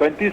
35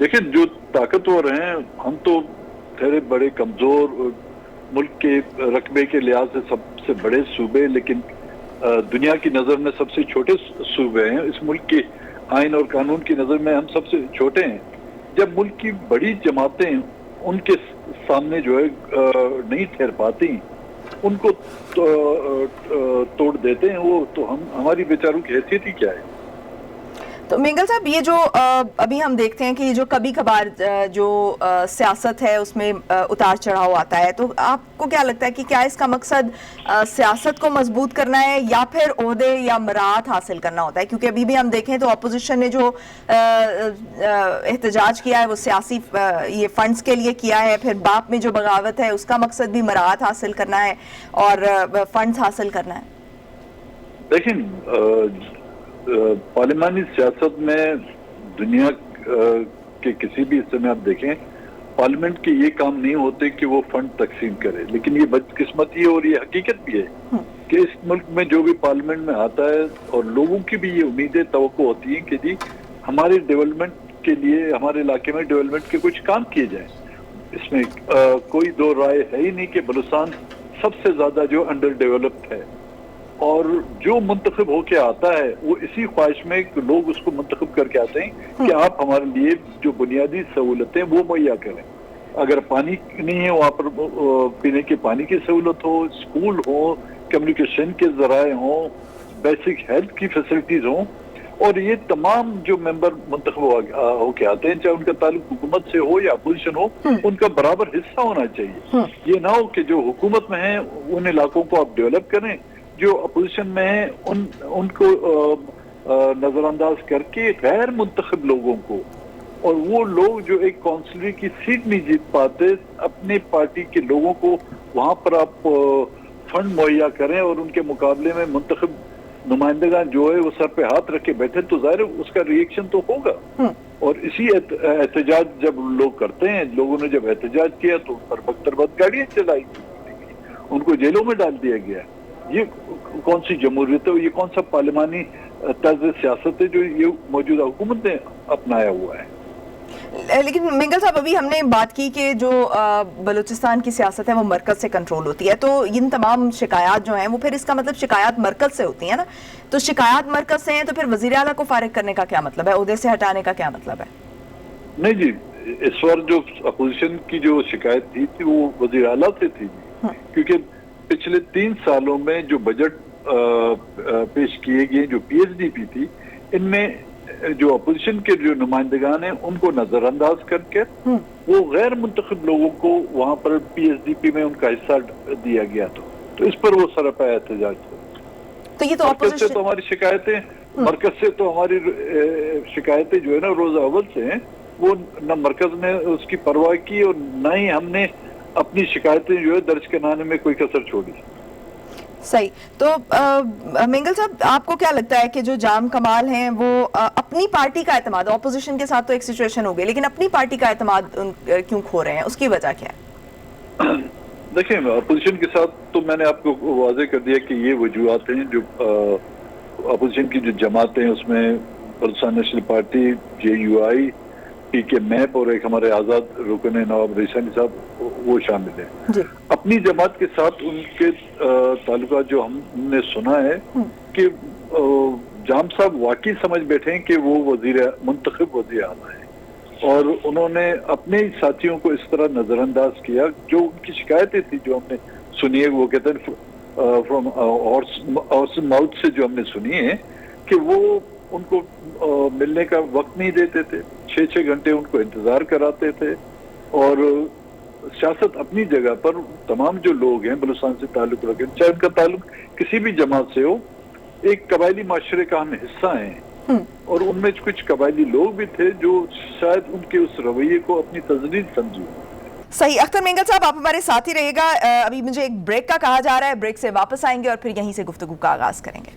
دیکھیں جو طاقتور ہیں ہم تو تھوڑے بڑے کمزور ملک کے رقبے کے لحاظ سے سب سے بڑے صوبے لیکن دنیا کی نظر میں سب سے چھوٹے صوبے ہیں. اس ملک کے آئین اور قانون کی نظر میں ہم سب سے چھوٹے ہیں. جب ملک کی بڑی جماعتیں ان کے سامنے جو ہے نہیں ٹھہر پاتی ان کو توڑ دیتے ہیں وہ تو ہماری بیچاروں کی حیثیت ہی کیا ہے. تو مینگل صاحب یہ جو ابھی ہم دیکھتے ہیں کہ یہ جو کبھی کبھار جو سیاست ہے اس میں اتار چڑھاؤ آتا ہے تو آپ کو کیا لگتا ہے کہ کیا اس کا مقصد سیاست کو مضبوط کرنا ہے یا پھر عہدے یا مراعات حاصل کرنا ہوتا ہے؟ کیونکہ ابھی بھی ہم دیکھیں تو اپوزیشن نے جو احتجاج کیا ہے وہ سیاسی یہ فنڈز کے لیے کیا ہے, پھر باپ میں جو بغاوت ہے اس کا مقصد بھی مراعات حاصل کرنا ہے اور فنڈز حاصل کرنا ہے. دیکھیں پارلیمانی سیاست میں دنیا کے کسی بھی حصے میں آپ دیکھیں پارلیمنٹ کے یہ کام نہیں ہوتے کہ وہ فنڈ تقسیم کرے, لیکن یہ بدقسمتی ہے اور یہ حقیقت بھی ہے کہ اس ملک میں جو بھی پارلیمنٹ میں آتا ہے اور لوگوں کی بھی یہ امیدیں توقع ہوتی ہیں کہ جی ہمارے ڈیولپمنٹ کے لیے ہمارے علاقے میں ڈیولپمنٹ کے کچھ کام کیے جائیں. اس میں کوئی دو رائے ہے ہی نہیں کہ بلوچستان سب سے زیادہ جو انڈر ڈیولپڈ ہے اور جو منتخب ہو کے آتا ہے وہ اسی خواہش میں کہ لوگ اس کو منتخب کر کے آتے ہیں کہ آپ ہمارے لیے جو بنیادی سہولتیں وہ مہیا کریں. اگر پانی نہیں ہے وہاں پر پینے کے پانی کی سہولت ہو, اسکول ہو, کمیونیکیشن کے ذرائع ہوں, بیسک ہیلتھ کی فیسلٹیز ہوں, اور یہ تمام جو ممبر منتخب ہو کے آتے ہیں چاہے ان کا تعلق حکومت سے ہو یا اپوزیشن ہو ان کا برابر حصہ ہونا چاہیے. یہ نہ ہو کہ جو حکومت میں ہیں ان علاقوں کو آپ ڈیولپ کریں, جو اپوزیشن میں ہیں ان کو نظر انداز کر کے غیر منتخب لوگوں کو, اور وہ لوگ جو ایک کونسلر کی سیٹ نہیں جیت پاتے اپنی پارٹی کے لوگوں کو وہاں پر آپ فنڈ مہیا کریں اور ان کے مقابلے میں منتخب نمائندگان جو ہے وہ سر پہ ہاتھ رکھ کے بیٹھے تو ظاہر اس کا ری ایکشن تو ہوگا. اور اسی احتجاج جب لوگ کرتے ہیں, لوگوں نے جب احتجاج کیا تو ان پر بختر بد گاڑیاں چلائی, ان کو جیلوں میں ڈال دیا گیا. یہ کون سی جمہوریت ہے, یہ کون سا پارلیمانی طرز سیاست ہے جو یہ موجودہ حکومت نے اپنایا ہوا ہے؟ لیکن مینگل صاحب ابھی ہم نے بات کی کہ جو بلوچستان کی سیاست ہے وہ مرکز سے کنٹرول ہوتی ہے, تو ان تمام شکایات جو ہیں وہ پھر اس کا مطلب شکایات مرکز سے ہوتی ہیں نا, تو شکایات مرکز سے ہیں تو پھر وزیر اعلیٰ کو فارغ کرنے کا کیا مطلب ہے, عہدے سے ہٹانے کا کیا مطلب ہے؟ نہیں جی, اس بار جو اپوزیشن کی جو شکایت تھی وہ وزیر اعلیٰ سے تھی, کیونکہ پچھلے 3 سالوں میں جو بجٹ پیش کیے گئے جو پی ایچ ڈی پی تھی ان میں جو اپوزیشن کے جو نمائندگان ہیں ان کو نظر انداز کر کے وہ غیر منتخب لوگوں کو وہاں پر پی ایچ ڈی پی میں ان کا حصہ دیا گیا تھا, تو اس پر وہ سراپا احتجاج تھا. تو یہ تو مرکز سے تو ہماری شکایتیں مرکز سے تو ہماری شکایتیں جو ہے نا روز اول سے ہیں, وہ نہ مرکز نے اس کی پرواہ کی اور نہ ہی ہم نے اپنی شکایتیں جو ہے درج کرانے میں کوئی کسر چھوڑی. صحیح. تو مینگل صاحب آپ کو کیا لگتا ہے کہ جو جام کمال ہیں وہ اپنی پارٹی کا اعتماد, اپوزیشن کے ساتھ تو ایک سچویشن ہو گئی لیکن اپنی پارٹی کا اعتماد کیوں کھو رہے ہیں, اس کی وجہ کیا ہے؟ دیکھیں اپوزیشن کے ساتھ تو میں نے آپ کو واضح کر دیا کہ یہ وجوہات ہیں جو اپوزیشن کی جو جماعتیں ہیں اس میں Balochistan national party, J U I, P K MAP اور ایک ہمارے آزاد رکن نواب ریشانی صاحب وہ شامل ہیں. جی. اپنی جماعت کے ساتھ ان کے تعلقات جو ہم نے سنا ہے کہ جام صاحب واقعی سمجھ بیٹھے ہیں کہ وہ منتخب وزیر اعلیٰ ہیں اور انہوں نے اپنے ساتھیوں کو اس طرح نظر انداز کیا. جو ان کی شکایتیں تھی جو ہم نے سنی ہے وہ کہتے ہیں فرام ہارس ماؤتھ سے جو ہم نے سنی ہے کہ وہ ان کو ملنے کا وقت نہیں دیتے تھے, 6 گھنٹے ان کو انتظار کراتے تھے. اور سیاست اپنی جگہ پر تمام جو لوگ ہیں بلوچستان سے تعلق رکھیں چاہے ان کا تعلق کسی بھی جماعت سے ہو, ایک قبائلی معاشرے کا ہم حصہ ہیں اور ان میں کچھ قبائلی لوگ بھی تھے جو شاید ان کے اس رویے کو اپنی تجدید سمجھے. صحیح. اختر مینگل صاحب آپ ہمارے ساتھ ہی رہے گا, ابھی مجھے ایک بریک کا کہا جا رہا ہے, بریک سے واپس آئیں گے اور پھر یہیں سے گفتگو کا آغاز کریں گے.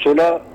16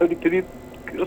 33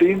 3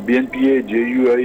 BNPA, JUI,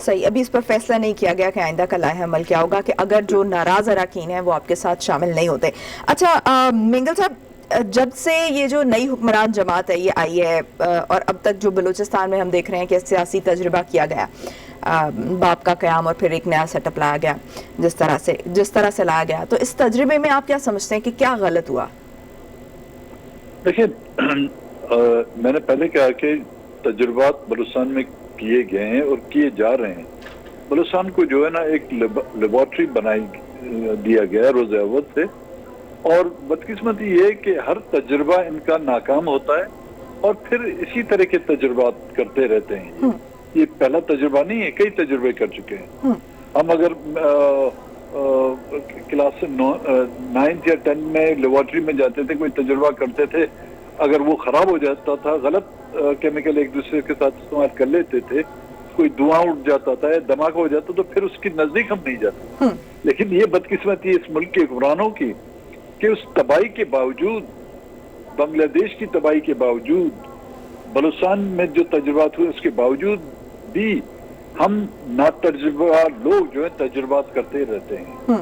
صحیح, ابھی اس پر فیصلہ نہیں کیا گیا کہ آئندہ کا لائحہ عمل کیا ہوگا, کہ اگر جو ناراض اراکین ہیں وہ آپ کے ساتھ شامل نہیں ہوتے. اچھا منگل صاحب, جب سے یہ جو نئی حکمران جماعت ہے یہ آئی ہے اور اب تک جو بلوچستان میں ہم دیکھ رہے ہیں کہ سیاسی تجربہ کیا گیا, باپ کا قیام اور پھر ایک نیا سیٹ اپ لایا گیا جس طرح سے لایا گیا, تو اس تجربے میں آپ کیا سمجھتے ہیں کہ کیا غلط ہوا؟ دیکھیں, میں نے پہلے کہا کہ تجربات بلوچستان میں کیے گئے ہیں اور کیے جا رہے ہیں. بلوچستان کو جو ہے نا ایک لیبارٹری بنائی دیا گیا روز اول سے, اور بدقسمتی یہ ہے کہ ہر تجربہ ان کا ناکام ہوتا ہے اور پھر اسی طرح کے تجربات کرتے رہتے ہیں. یہ پہلا تجربہ نہیں ہے, کئی تجربے کر چکے ہیں. ہم اگر کلاس 9 یا 10 میں لیبارٹری میں جاتے تھے, کوئی تجربہ کرتے تھے, اگر وہ خراب ہو جاتا تھا, غلط کیمیکل ایک دوسرے کے ساتھ استعمال کر لیتے تھے, کوئی دھواں اٹھ جاتا تھا, دھماکہ ہو جاتا, تو پھر اس کی نزدیک ہم نہیں جاتے. لیکن یہ بدقسمتی اس ملک کے حکمرانوں کی کہ اس تباہی کے باوجود, بنگلہ دیش کی تباہی کے باوجود, بلوچستان میں جو تجربات ہوئے اس کے باوجود بھی ہم ناتجربہ لوگ جو ہیں تجربات کرتے رہتے ہیں.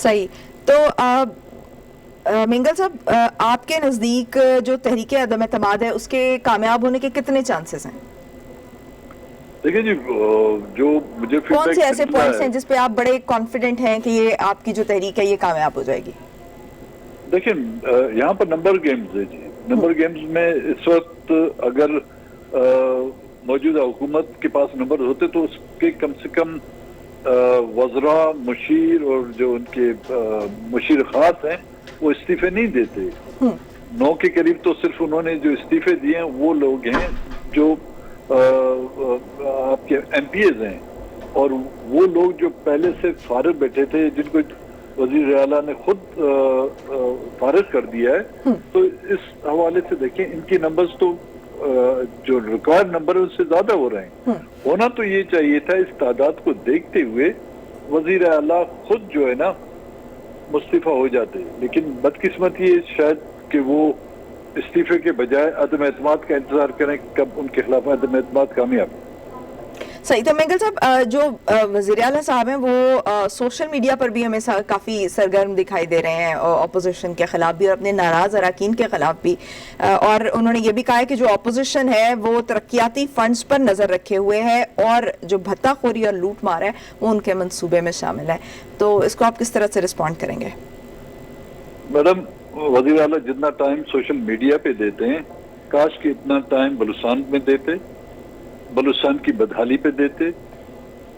صحیح. تو منگل صاحب, آپ کے نزدیک جو تحریک عدم اعتماد ہے اس کے کامیاب ہونے کے کتنے چانسز ہیں؟ دیکھیں جی, جو مجھے کون سے ایسے پوائنٹس ہیں جس پہ آپ بڑے کانفیڈنٹ ہیں کہ یہ آپ کی جو تحریک ہے یہ کامیاب ہو جائے گی؟ دیکھیں, یہاں پر نمبر گیمز ہے جی. نمبر گیمز میں اس وقت اگر موجودہ حکومت کے پاس نمبر ہوتے تو اس کے کم سے کم وزراء, مشیر اور جو ان کے مشیر خاص ہیں وہ استعفے نہیں دیتے. 9 کے قریب تو صرف انہوں نے جو استعفے دیے ہیں وہ لوگ ہیں جو آپ کے ایم پی ایز ہیں, اور وہ لوگ جو پہلے سے فارغ بیٹھے تھے, جن کو وزیر اعلیٰ نے خود فارغ کر دیا ہے. تو اس حوالے سے دیکھیں ان کی نمبرز تو جو ریکارڈ نمبر ہے اس سے زیادہ ہو رہے ہیں. ہونا تو یہ چاہیے تھا اس تعداد کو دیکھتے ہوئے وزیر اعلیٰ خود جو ہے نا مستعفی ہو جاتے, لیکن بدقسمتی یہ شاید کہ وہ استعفے کے بجائے عدم اعتماد کا انتظار کریں کب ان کے خلاف عدم اعتماد کامیاب. صحیح. تو منگل صاحب, جو وزیر اعلیٰ صاحب ہیں وہ سوشل میڈیا پر بھی ہمیں کافی سرگرم دکھائی دے رہے ہیں, اپوزیشن کے خلاف بھی اور اپنے ناراض اراکین کے خلاف بھی, اور انہوں نے یہ بھی کہا ہے کہ جو اپوزیشن ہے وہ ترقیاتی فنڈز پر نظر رکھے ہوئے ہے اور جو بھتہ خوری اور لوٹ مار ہے وہ ان کے منصوبے میں شامل ہے. تو اس کو آپ کس طرح سے رسپونڈ کریں گے؟ میڈم, وزیر اعلیٰ جتنا ٹائم سوشل میڈیا پہ دیتے ہیں, کاش کہ اتنا ٹائم بلوچستان میں دیتے, بلوچستان کی بدحالی پہ دیتے.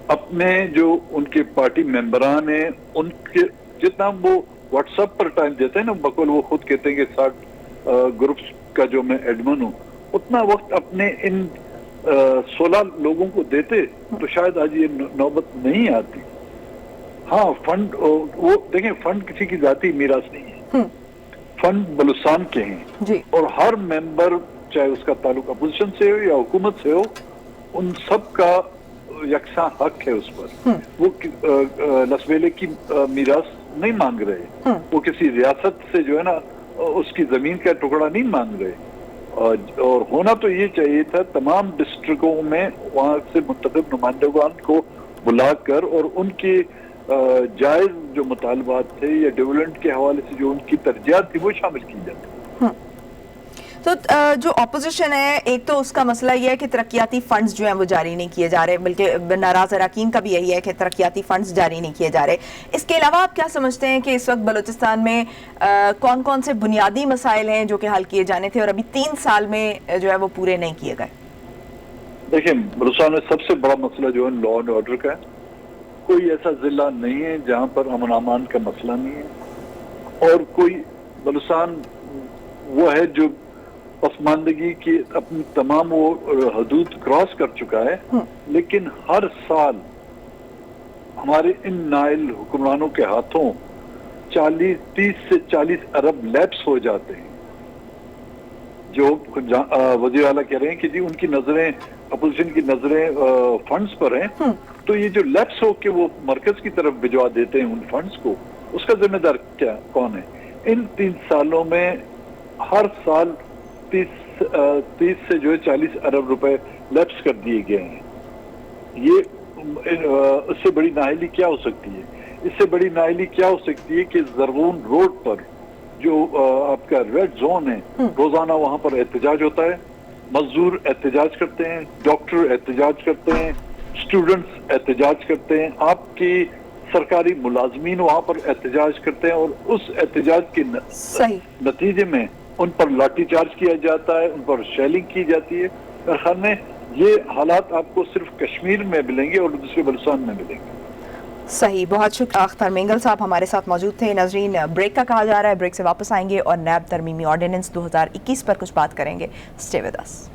اپنے جو ان کے پارٹی ممبران ہیں ان کے جتنا وہ واٹس ایپ پر ٹائم دیتے ہیں نا, بقول وہ خود کہتے ہیں کہ 60 گروپس کا جو میں ایڈمن ہوں, اتنا وقت اپنے ان 16 لوگوں کو دیتے تو شاید آج یہ نوبت نہیں آتی. ہاں, فنڈ وہ دیکھیں, فنڈ کسی کی ذاتی میراث نہیں ہے, فنڈ بلوچستان کے ہیں جی, اور ہر ممبر چاہے اس کا تعلق اپوزیشن سے ہو یا حکومت سے ہو, ان سب کا یکساں حق ہے اس پر. وہ لسویلے کی میراث نہیں مانگ رہے, وہ کسی ریاست سے جو ہے نا اس کی زمین کا ٹکڑا نہیں مانگ رہے. اور ہونا تو یہ چاہیے تھا تمام ڈسٹرکوں میں وہاں سے منتخب نمائندگان کو بلا کر اور ان کے جائز جو مطالبات تھے یا ڈیولپمنٹ کے حوالے سے جو ان کی ترجیحات تھی وہ شامل کی جاتی. تو جو اپوزیشن ہے, ایک تو اس کا مسئلہ یہ ہے کہ ترقیاتی فنڈز جو ہیں وہ جاری نہیں کیے جا رہے, بلکہ ناراض اراکین کا بھی یہی ہے کہ ترقیاتی فنڈز جاری نہیں کیے جا رہے. اس کے علاوہ آپ کیا سمجھتے ہیں کہ اس وقت بلوچستان میں کون کون سے بنیادی مسائل ہیں جو کہ حل کیے جانے تھے اور ابھی 3 سال میں جو ہے وہ پورے نہیں کیے گئے؟ دیکھیں, بلوچستان میں سب سے بڑا مسئلہ جو ہے لا اینڈ آرڈر کا ہے. کوئی ایسا ضلع نہیں ہے جہاں پر امن امان کا مسئلہ نہیں ہے, اور کوئی بلوچستان وہ ہے جو پسماندگی کی اپنی تمام وہ حدود کراس کر چکا ہے. لیکن ہر سال ہمارے ان نائل حکمرانوں کے ہاتھوں 30 سے 40 ارب لیپس ہو جاتے ہیں. جو وزیر اعلیٰ کہہ رہے ہیں کہ جی ان کی نظریں, اپوزیشن کی نظریں فنڈز پر ہیں, تو یہ جو لیپس ہو کے وہ مرکز کی طرف بھجوا دیتے ہیں ان فنڈز کو, اس کا ذمہ دار کون ہے؟ ان 3 سالوں میں ہر سال 30 سے جو ہے 40 ارب روپے لیپس کر دیے گئے ہیں. یہ اس سے بڑی نااہلی کیا ہو سکتی ہے؟ اس سے بڑی نااہلی کیا ہو سکتی ہے کہ زرغون روڈ پر جو آپ کا ریڈ زون ہے، روزانہ وہاں پر احتجاج ہوتا ہے، مزدور احتجاج کرتے ہیں، ڈاکٹر احتجاج کرتے ہیں، اسٹوڈنٹس احتجاج کرتے ہیں، آپ کی سرکاری ملازمین وہاں پر احتجاج کرتے ہیں، اور اس احتجاج کے نتیجے میں ان پر لاٹھی چارج کیا جاتا ہے، ان پر شیلنگ کی جاتی ہے. میرے خیال میں یہ حالات آپ کو صرف کشمیر میں ملیں گے اور دوسرے بلوچستان میں ملیں گے. صحیح، بہت شکریہ. اختر مینگل صاحب ہمارے ساتھ موجود تھے. ناظرین، بریک کا کہا جا رہا ہے، بریک سے واپس آئیں گے اور نیب ترمیمی آرڈیننس 2021 پر کچھ بات کریں گے. Stay with us.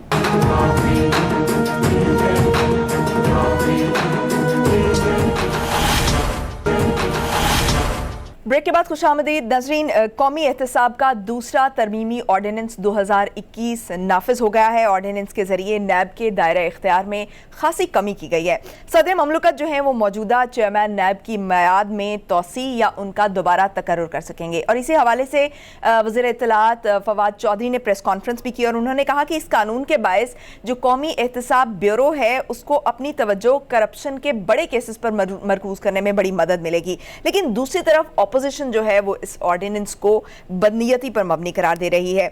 بریک کے بعد خوش آمدید. ناظرین، قومی احتساب کا دوسرا ترمیمی آرڈیننس 2021 نافذ ہو گیا ہے. آرڈیننس کے ذریعے نیب کے دائرہ اختیار میں خاصی کمی کی گئی ہے. صدر مملکت جو ہیں وہ موجودہ چیئرمین نیب کی میعاد میں توسیع یا ان کا دوبارہ تقرر کر سکیں گے. اور اسی حوالے سے وزیر اطلاعات فواد چودھری نے پریس کانفرنس بھی کی اور انہوں نے کہا کہ اس قانون کے باعث جو قومی احتساب بیورو ہے اس کو اپنی توجہ کرپشن کے بڑے کیسز پر مرکوز کرنے میں بڑی مدد ملے گی. لیکن دوسری طرف اپوزیشن جو ہے وہ اس آرڈیننس کو بدنیتی پر مبنی قرار دے رہی ہے.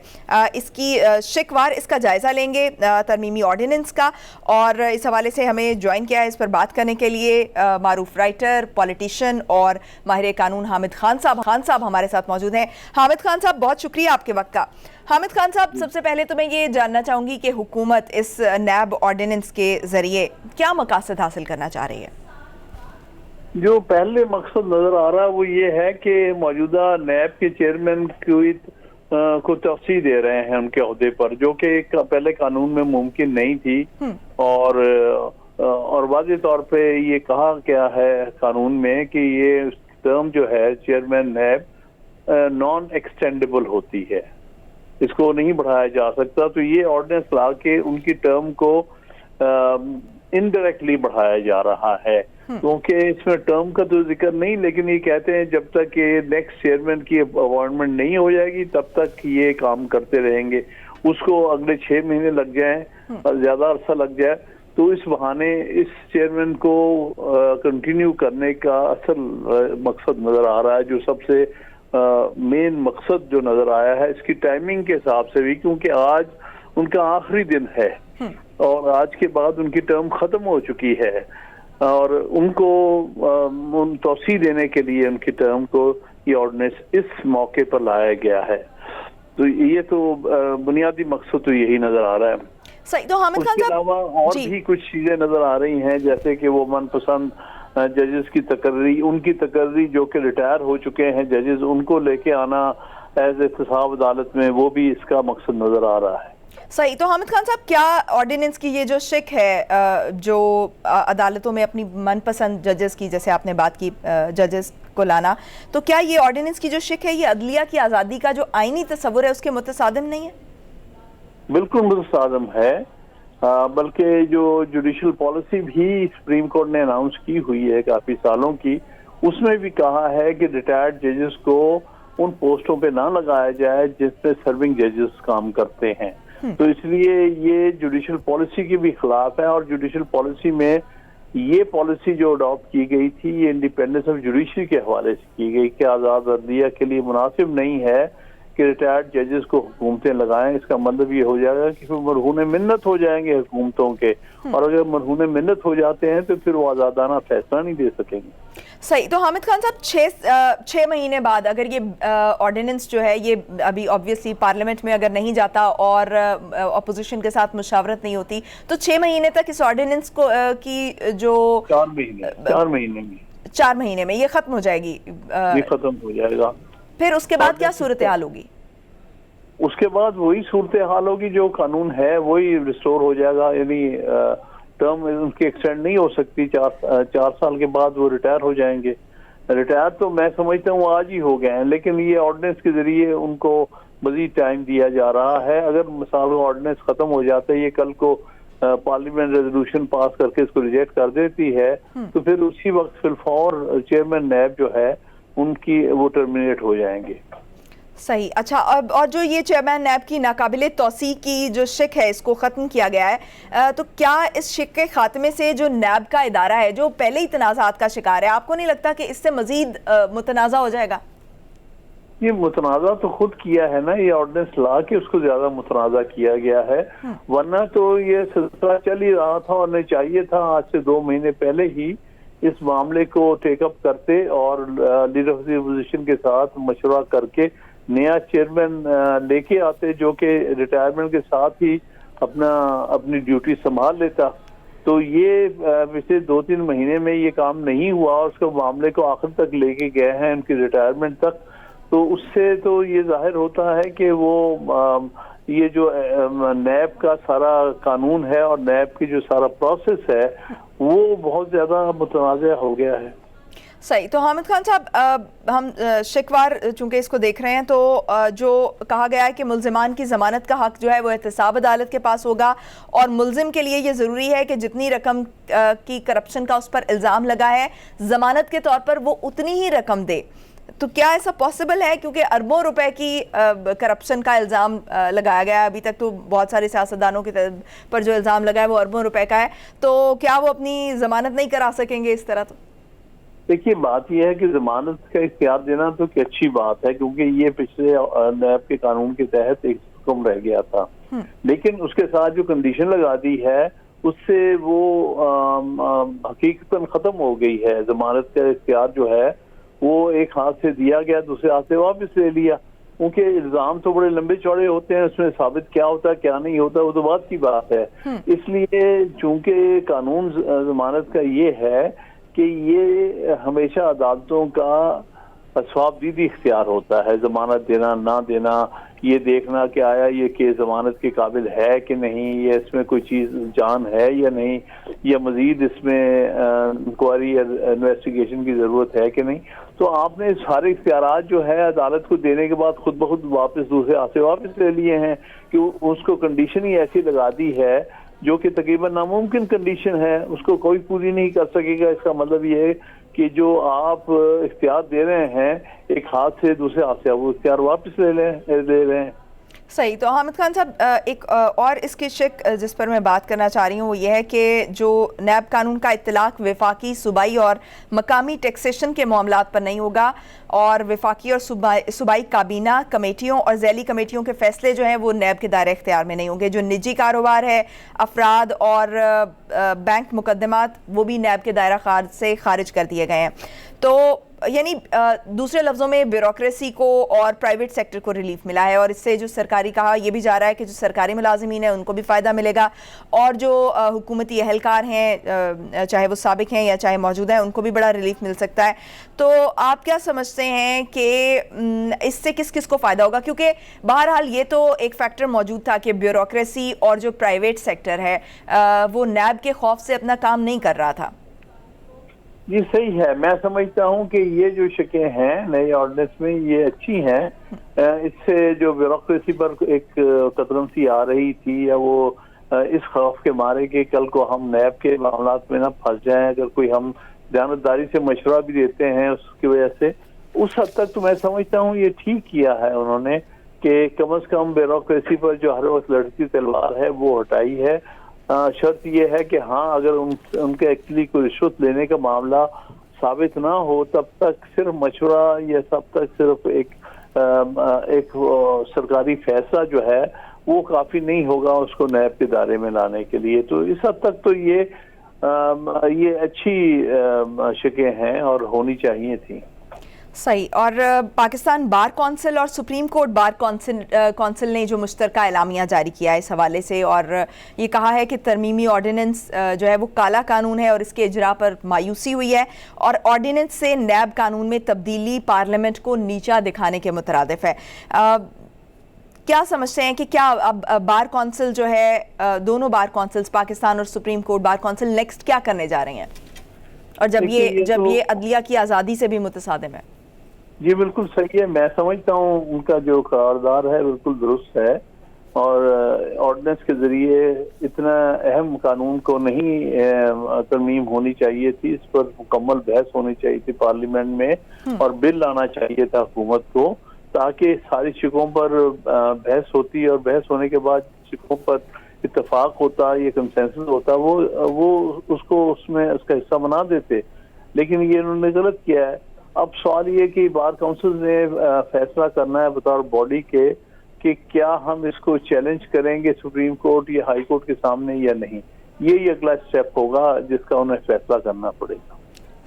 اس کی شکوار اس کا جائزہ لیں گے ترمیمی آرڈیننس کا. اور اس حوالے سے ہمیں جوائن کیا ہے اس پر بات کرنے کے لیے معروف رائٹر، پولیٹیشین اور ماہر قانون حامد خان صاحب ہمارے ساتھ موجود ہیں. حامد خان صاحب، بہت شکریہ آپ کے وقت کا. حامد خان صاحب، سب سے پہلے تو میں یہ جاننا چاہوں گی کہ حکومت اس نیب آرڈیننس کے ذریعے کیا مقاصد حاصل کرنا چاہ رہی ہے؟ جو پہلے مقصد نظر آ رہا ہے وہ یہ ہے کہ موجودہ نیب کے چیئرمین کو توسیع دے رہے ہیں ان کے عہدے پر، جو کہ پہلے قانون میں ممکن نہیں تھی. اور واضح طور پہ یہ کہا گیا ہے قانون میں کہ یہ ٹرم جو ہے چیئرمین نیب نان ایکسٹینڈیبل ہوتی ہے، اس کو نہیں بڑھایا جا سکتا. تو یہ آرڈیننس لا کے ان کی ٹرم کو انڈائریکٹلی بڑھایا جا رہا ہے، کیونکہ اس میں ٹرم کا تو ذکر نہیں، لیکن یہ کہتے ہیں جب تک یہ نیکسٹ چیئرمین کی اپائنٹمنٹ نہیں ہو جائے گی تب تک یہ کام کرتے رہیں گے. اس کو اگلے 6 مہینے لگ جائیں اور زیادہ عرصہ لگ جائے تو اس بہانے اس چیئرمین کو کنٹینیو کرنے کا اصل مقصد نظر آ رہا ہے. جو سب سے مین مقصد جو نظر آیا ہے اس کی ٹائمنگ کے حساب سے بھی، کیونکہ آج ان کا آخری دن ہے اور آج کے بعد ان کی ٹرم ختم ہو چکی ہے، اور ان کو توسیع دینے کے لیے ان کی ٹرم کو یہ آرڈیننس اس موقع پر لایا گیا ہے. تو یہ تو بنیادی مقصد تو یہی نظر آ رہا ہے. صحیح. تو حامد خان صاحب، اس کے علاوہ اور بھی کچھ چیزیں نظر آ رہی ہیں، جیسے کہ وہ من پسند ججز کی تقرری، ان کی تقرری جو کہ ریٹائر ہو چکے ہیں ججز، ان کو لے کے آنا ایز احتساب عدالت میں، وہ بھی اس کا مقصد نظر آ رہا ہے. صحیح. تو حامد خان صاحب، کیا آرڈیننس کی یہ جو شک ہے جو عدالتوں میں اپنی من پسند ججز کی، جیسے آپ نے بات کی ججز کو لانا، تو کیا یہ آرڈیننس کی جو شک ہے یہ عدلیہ کی آزادی کا جو آئینی تصور ہے اس کے متصادم نہیں ہے؟ بالکل متصادم ہے، بلکہ جو جوڈیشل پالیسی بھی سپریم کورٹ نے اناؤنس کی ہوئی ہے کافی سالوں کی، اس میں بھی کہا ہے کہ ریٹائرڈ ججز کو ان پوسٹوں پہ نہ لگایا جائے جس پہ سرونگ ججز کام کرتے ہیں. تو اس لیے یہ جوڈیشل پالیسی کے بھی خلاف ہے، اور جوڈیشل پالیسی میں یہ پالیسی جو اڈاپٹ کی گئی تھی یہ انڈیپینڈنس آف جوڈیشری کے حوالے سے کی گئی کہ آزاد عدلیہ کے لیے مناسب نہیں ہے کہ ریٹائرڈ ججز کو حکومتیں لگائیں. اس کا مطلب یہ ہو جائے گا کہ پھر مرہون منت ہو جائیں گے حکومتوں کے، اور اگر مرہون منت ہو جاتے ہیں تو پھر وہ آزادانہ فیصلہ نہیں دے سکیں گے. صحیح. تو حامد خان صاحب، 6 مہینے بعد اگر یہ آرڈیننس جو ہے یہ ابھی آبویسلی پارلیمنٹ میں اگر نہیں جاتا اور اپوزیشن کے ساتھ مشاورت نہیں ہوتی تو 6 مہینے تک اس آرڈیننس کو کی جو 4 مہینے میں یہ ختم ہو جائے گی، یہ ختم ہو جائے گا. پھر اس کے بعد کیا صورتحال ہوگی؟ اس کے بعد وہی صورتحال ہوگی جو قانون ہے وہی ریسٹور ہو جائے گا. یعنی ٹرم ان کی ایکسٹینڈ نہیں ہو سکتی. 4 سال کے بعد وہ ریٹائر ہو جائیں گے. ریٹائر تو میں سمجھتا ہوں آج ہی ہو گئے ہیں، لیکن یہ آرڈیننس کے ذریعے ان کو مزید ٹائم دیا جا رہا ہے. اگر مثال وہ آرڈیننس ختم ہو جاتا ہے، یہ کل کو پارلیمنٹ ریزولوشن پاس کر کے اس کو ریجیکٹ کر دیتی ہے، تو پھر اسی وقت فی الفور چیئرمین نیب جو ہے ان کی وہ ٹرمینیٹ ہو جائیں گے. صحیح. اچھا, اب اور جو یہ چیئرمین نیب کی ناقابل توسیع کی جو شک ہے اس کو ختم کیا گیا ہے, تو کیا اس شک کے خاتمے سے جو نیب کا ادارہ ہے جو پہلے ہی تنازعات کا شکار ہے, آپ کو نہیں لگتا کہ اس سے مزید متنازع ہو جائے گا؟ یہ متنازع تو خود کیا ہے نا, یہ آرڈیننس لا کے اس کو زیادہ متنازع کیا گیا ہے, ورنہ تو یہ سلسلہ چل ہی رہا تھا اور نہیں چاہیے تھا آج سے 2 مہینے پہلے ہی اس معاملے کو ٹیک اپ کرتے اور لیڈر آف دی اپوزیشن کے ساتھ مشورہ کر کے نیا چیئرمین لے کے آتے جو کہ ریٹائرمنٹ کے ساتھ ہی اپنی ڈیوٹی سنبھال لیتا. تو یہ پچھلے 2-3 مہینے میں یہ کام نہیں ہوا اور اس کو معاملے کو آخر تک لے کے گئے ہیں ان کی ریٹائرمنٹ تک. تو اس سے تو یہ ظاہر ہوتا ہے کہ وہ یہ جو نیب کا سارا قانون ہے اور نیب کی جو سارا پروسیس ہے وہ بہت زیادہ متنازع ہو گیا ہے. صحیح. تو حامد خان صاحب, ہم شکوار چونکہ اس کو دیکھ رہے ہیں تو جو کہا گیا ہے کہ ملزمان کی ضمانت کا حق جو ہے وہ احتساب عدالت کے پاس ہوگا, اور ملزم کے لیے یہ ضروری ہے کہ جتنی رقم کی کرپشن کا اس پر الزام لگا ہے ضمانت کے طور پر وہ اتنی ہی رقم دے. تو کیا ایسا پاسبل ہے, کیونکہ اربوں روپے کی کرپشن کا الزام لگایا گیا ہے ابھی تک, تو بہت سارے سیاستدانوں کے پر جو الزام لگا ہے وہ اربوں روپے کا ہے, تو کیا وہ اپنی ضمانت نہیں کرا سکیں گے اس طرح؟ تو دیکھیے بات یہ ہے کہ ضمانت کا اختیار دینا تو کہ اچھی بات ہے, کیونکہ یہ پچھلے نیب کے قانون کے تحت ایک حکم رہ گیا تھا, لیکن اس کے ساتھ جو کنڈیشن لگا دی ہے اس سے وہ حقیقتاً ختم ہو گئی ہے. ضمانت کا اختیار جو ہے وہ ایک ہاتھ سے دیا گیا, دوسرے ہاتھ سے واپس لے لیا, کیونکہ الزام تو بڑے لمبے چوڑے ہوتے ہیں, اس میں ثابت کیا ہوتا ہے کیا نہیں ہوتا وہ تو بات کی بات ہے. اس لیے چونکہ قانون ضمانت کا یہ ہے کہ یہ ہمیشہ عدالتوں کا ثواب دیدی اختیار ہوتا ہے, ضمانت دینا نہ دینا, یہ دیکھنا کہ آیا یہ کہ ضمانت کے قابل ہے کہ نہیں, یا اس میں کوئی چیز جان ہے یا نہیں, یا مزید اس میں انکوائری یا انویسٹیگیشن کی ضرورت ہے کہ نہیں. تو آپ نے سارے اختیارات جو ہے عدالت کو دینے کے بعد خود بخود واپس دوسرے ہاتھ سے واپس لے لیے ہیں, کہ اس کو کنڈیشن ہی ایسی لگا دی ہے جو کہ تقریباً ناممکن کنڈیشن ہے, اس کو کوئی پوری نہیں کر سکے گا. اس کا مطلب یہ ہے کہ جو آپ اختیار دے رہے ہیں ایک ہاتھ سے دوسرے ہاتھ سے وہ اختیار واپس لے رہے ہیں. صحیح. تو حامد خان صاحب, ایک اور اس کی شک جس پر میں بات کرنا چاہ رہی ہوں وہ یہ ہے کہ جو نیب قانون کا اطلاق وفاقی, صوبائی اور مقامی ٹیکسیشن کے معاملات پر نہیں ہوگا, اور وفاقی اور صوبائی کابینہ کمیٹیوں اور ذیلی کمیٹیوں کے فیصلے جو ہیں وہ نیب کے دائرہ اختیار میں نہیں ہوں گے. جو نجی کاروبار ہے, افراد اور بینک مقدمات, وہ بھی نیب کے دائرہ سے خارج کر دیے گئے ہیں. تو یعنی دوسرے لفظوں میں بیوروکریسی کو اور پرائیویٹ سیکٹر کو ریلیف ملا ہے, اور اس سے جو سرکاری کہا یہ بھی جا رہا ہے کہ جو سرکاری ملازمین ہیں ان کو بھی فائدہ ملے گا, اور جو حکومتی اہلکار ہیں چاہے وہ سابق ہیں یا چاہے موجودہ ہیں ان کو بھی بڑا ریلیف مل سکتا ہے. تو آپ کیا سمجھتے ہیں کہ اس سے کس کس کو فائدہ ہوگا؟ کیونکہ بہرحال یہ تو ایک فیکٹر موجود تھا کہ بیوروکریسی اور جو پرائیویٹ سیکٹر ہے وہ نیب کے خوف سے اپنا کام نہیں کر رہا تھا. جی صحیح ہے, میں سمجھتا ہوں کہ یہ جو شکیں ہیں نئے آرڈیننس میں یہ اچھی ہیں. اس سے جو بیوروکریسی پر ایک قدرن سی آ رہی تھی, یا وہ اس خوف کے مارے کہ کل کو ہم نیب کے معاملات میں نہ پھنس جائیں, اگر کوئی ہم دیانتداری سے مشورہ بھی دیتے ہیں اس کی وجہ سے, اس حد تک تو میں سمجھتا ہوں یہ ٹھیک کیا ہے انہوں نے کہ کم از کم بیوروکریسی پر جو ہر وقت لڑتی تلوار ہے وہ ہٹائی ہے. شرط یہ ہے کہ ہاں اگر ان کے ایکچولی کوئی رشوت لینے کا معاملہ ثابت نہ ہو تب تک صرف مشورہ یا تب تک صرف ایک سرکاری فیصلہ جو ہے وہ کافی نہیں ہوگا اس کو نیب کے دائرے میں لانے کے لیے. تو اس حد تک تو یہ اچھی شکیں ہیں اور ہونی چاہیے تھیں. صحیح. اور پاکستان بار کونسل اور سپریم کورٹ بار کونسل نے جو مشترکہ اعلامیہ جاری کیا ہے اس حوالے سے, اور یہ کہا ہے کہ ترمیمی آرڈیننس جو ہے وہ کالا قانون ہے اور اس کے اجرا پر مایوسی ہوئی ہے, اور آرڈیننس سے نیب قانون میں تبدیلی پارلیمنٹ کو نیچا دکھانے کے مترادف ہے. کیا سمجھتے ہیں کہ کیا اب بار کونسل جو ہے, دونوں بار کونسلز پاکستان اور supreme court bar council next کیا کرنے جا رہے ہیں, اور جب یہ عدلیہ کی آزادی سے بھی متصادم ہے؟ جی بالکل صحیح ہے, میں سمجھتا ہوں ان کا جو قرارداد ہے بالکل درست ہے, اور آرڈیننس کے ذریعے اتنا اہم قانون کو نہیں ترمیم ہونی چاہیے تھی, اس پر مکمل بحث ہونی چاہیے تھی پارلیمنٹ میں, اور بل لانا چاہیے تھا حکومت کو تاکہ ساری شقوں پر بحث ہوتی اور بحث ہونے کے بعد شقوں پر اتفاق ہوتا، یہ کنسنسس ہوتا، وہ اس کو اس میں اس کا حصہ بنا دیتے. لیکن یہ انہوں نے غلط کیا ہے. اب سوال یہ کہ بار کونسل نے فیصلہ کرنا ہے بطور باڈی کے کہ کیا ہم اس کو چیلنج کریں گے سپریم کورٹ یا ہائی کورٹ کے سامنے یا نہیں. یہی اگلا اسٹیپ ہوگا جس کا انہیں فیصلہ کرنا پڑے گا.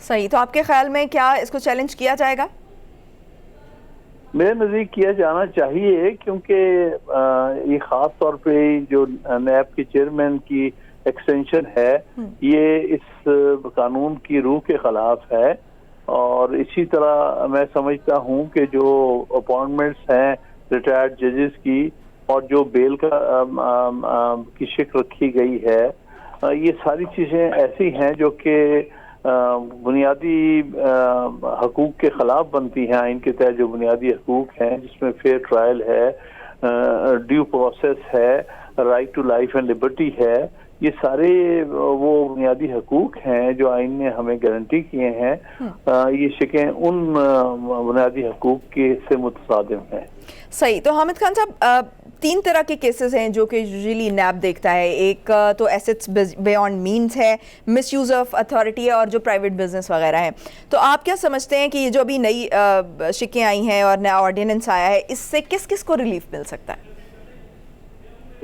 صحیح. تو آپ کے خیال میں کیا اس کو چیلنج کیا جائے گا؟ میرے نزدیک کیا جانا چاہیے، کیونکہ یہ خاص طور پہ جو نیب کے چیئرمین کی ایکسٹینشن ہے یہ اس قانون کی روح کے خلاف ہے. اور اسی طرح میں سمجھتا ہوں کہ جو اپوائنٹمنٹس ہیں ریٹائرڈ ججز کی اور جو بیل کی شک رکھی گئی ہے، یہ ساری چیزیں ایسی ہیں جو کہ بنیادی حقوق کے خلاف بنتی ہیں. آئین کے تحت جو بنیادی حقوق ہیں جس میں فیئر ٹرائل ہے، ڈیو پروسیس ہے، right to life and liberty ہے، یہ سارے وہ بنیادی حقوق ہیں جو آئین نے ہمیں گارنٹی کیے ہیں. یہ شکیں ان بنیادی حقوق کے سے متصادم ہیں. صحیح. تو حامد خان صاحب، 3 طرح کے کیسز ہیں جو کہ یوزلی نیب دیکھتا ہے. ایک تو ایسٹس بیونڈ مینز ہے، مس یوز آف اتھارٹی ہے، اور جو پرائیویٹ بزنس وغیرہ ہیں. تو آپ کیا سمجھتے ہیں کہ یہ جو ابھی نئی شکیں آئی ہیں اور نیا آرڈیننس آیا ہے، اس سے کس کس کو ریلیف مل سکتا ہے؟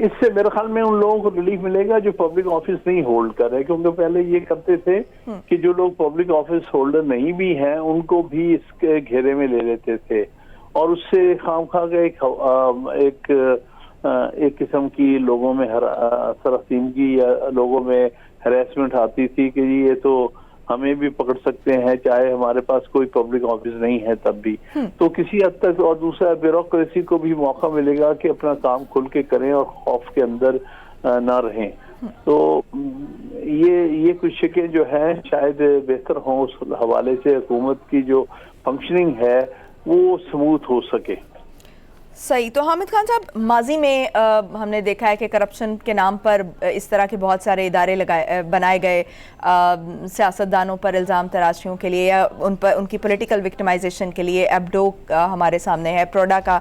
اس سے میرے خیال میں ان لوگوں کو ریلیف ملے گا جو پبلک آفس نہیں ہولڈ کر رہے، کیونکہ پہلے یہ کرتے تھے کہ جو لوگ پبلک آفس ہولڈر نہیں بھی ہیں ان کو بھی اس کے گھیرے میں لے لیتے تھے، اور اس سے خواہ ایک قسم کی لوگوں میں سراسیمگی یا لوگوں میں ہریسمنٹ آتی تھی کہ یہ تو ہمیں بھی پکڑ سکتے ہیں چاہے ہمارے پاس کوئی پبلک آفس نہیں ہے تب بھی. تو کسی حد تک، اور دوسرا بیوروکریسی کو بھی موقع ملے گا کہ اپنا کام کھل کے کریں اور خوف کے اندر نہ رہیں. تو یہ کچھ شکیں جو ہیں شاید بہتر ہوں اس حوالے سے حکومت کی جو فنکشننگ ہے وہ سموتھ ہو سکے. صحیح. تو حامد خان صاحب، ماضی میں ہم نے دیکھا ہے کہ کرپشن کے نام پر اس طرح کے بہت سارے ادارے بنائے گئے سیاستدانوں پر الزام تراشیوں کے لیے یا ان کی پولیٹیکل وکٹمائزیشن کے لیے. ایبڈو ہمارے سامنے ہے، پروڈا کا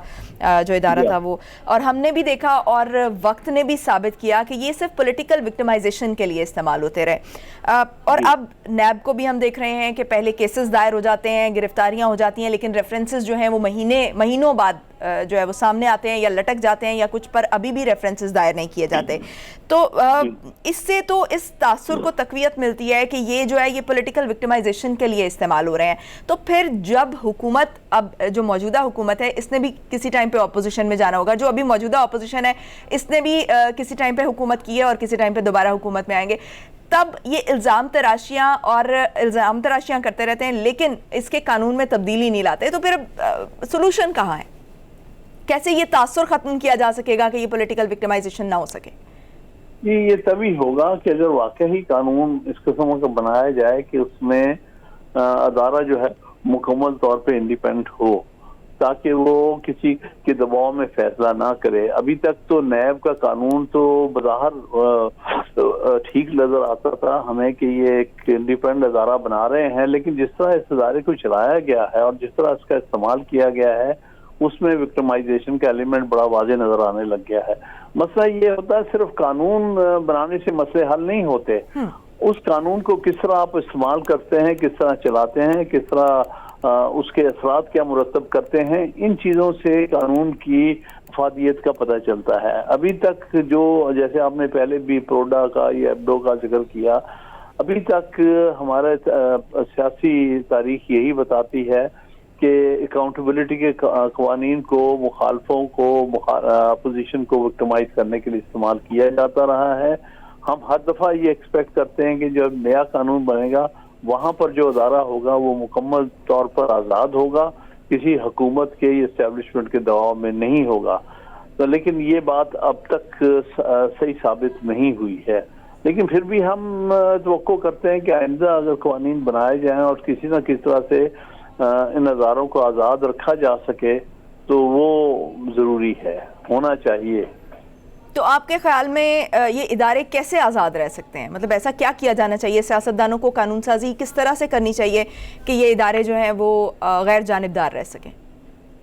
جو ادارہ تھا وہ، اور ہم نے بھی دیکھا اور وقت نے بھی ثابت کیا کہ یہ صرف پولیٹیکل وکٹمائزیشن کے لیے استعمال ہوتے رہے. اور اب نیب کو بھی ہم دیکھ رہے ہیں کہ پہلے کیسز دائر ہو جاتے ہیں، گرفتاریاں ہو جاتی ہیں، لیکن ریفرنسز جو ہیں وہ مہینوں بعد جو ہے وہ سامنے آتے ہیں یا لٹک جاتے ہیں، یا کچھ پر ابھی بھی ریفرنسز دائر نہیں کیے جاتے. تو اس سے تو اس تاثر کو تقویت ملتی ہے کہ یہ جو ہے یہ پولیٹیکل وکٹمائزیشن کے لیے استعمال ہو رہے ہیں. تو پھر جب حکومت، اب جو موجودہ حکومت ہے، اس نے بھی کسی ٹائم پہ اپوزیشن میں جانا ہوگا، جو ابھی موجودہ اپوزیشن ہے اس نے بھی کسی ٹائم پہ حکومت کی ہے اور کسی ٹائم پہ دوبارہ حکومت میں آئیں گے، تب یہ الزام تراشیاں کرتے رہتے ہیں لیکن اس کے قانون میں تبدیلی نہیں لاتے. تو پھر سولوشن کہاں ہے؟ کیسے یہ تاثر ختم کیا جا سکے گا کہ یہ پولیٹیکل وکٹمائزیشن نہ ہو سکے؟ یہ تبھی ہوگا کہ اگر واقعی قانون اس قسم کا بنایا جائے کہ اس میں ادارہ جو ہے مکمل طور پہ انڈیپینڈنٹ ہو، تاکہ وہ کسی کے دباؤ میں فیصلہ نہ کرے. ابھی تک تو نیب کا قانون تو بظاہر ٹھیک نظر آتا تھا ہمیں کہ یہ ایک انڈیپینڈنٹ ادارہ بنا رہے ہیں، لیکن جس طرح اس ادارے کو چلایا گیا ہے اور جس طرح اس کا استعمال کیا گیا ہے اس میں وکٹمائزیشن کا ایلیمنٹ بڑا واضح نظر آنے لگ گیا ہے. مسئلہ یہ ہوتا ہے صرف قانون بنانے سے مسئلے حل نہیں ہوتے، اس قانون کو کس طرح آپ استعمال کرتے ہیں، کس طرح چلاتے ہیں، کس طرح اس کے اثرات کیا مرتب کرتے ہیں، ان چیزوں سے قانون کی افادیت کا پتہ چلتا ہے. ابھی تک جو جیسے آپ نے پہلے بھی پروڈا کا یا ایبڈو کا ذکر کیا، ابھی تک ہمارے سیاسی تاریخ یہی بتاتی ہے کہ اکاؤنٹیبلٹی کے قوانین کو مخالفوں کو، اپوزیشن کو وکٹمائز کرنے کے لیے استعمال کیا جاتا رہا ہے. ہم ہر دفعہ یہ ایکسپیکٹ کرتے ہیں کہ جب نیا قانون بنے گا وہاں پر جو ادارہ ہوگا وہ مکمل طور پر آزاد ہوگا، کسی حکومت کے یا اسٹیبلشمنٹ کے دباؤ میں نہیں ہوگا. تو لیکن یہ بات اب تک صحیح ثابت نہیں ہوئی ہے. لیکن پھر بھی ہم توقع کرتے ہیں کہ آئندہ اگر قوانین بنائے جائیں اور کسی نہ کسی طرح سے ان اداروں کو آزاد رکھا جا سکے تو وہ ضروری ہے، ہونا چاہیے. تو آپ کے خیال میں یہ ادارے کیسے آزاد رہ سکتے ہیں؟ مطلب ایسا کیا کیا جانا چاہیے؟ سیاستدانوں کو قانون سازی کس طرح سے کرنی چاہیے کہ یہ ادارے جو ہیں وہ غیر جانبدار رہ سکیں؟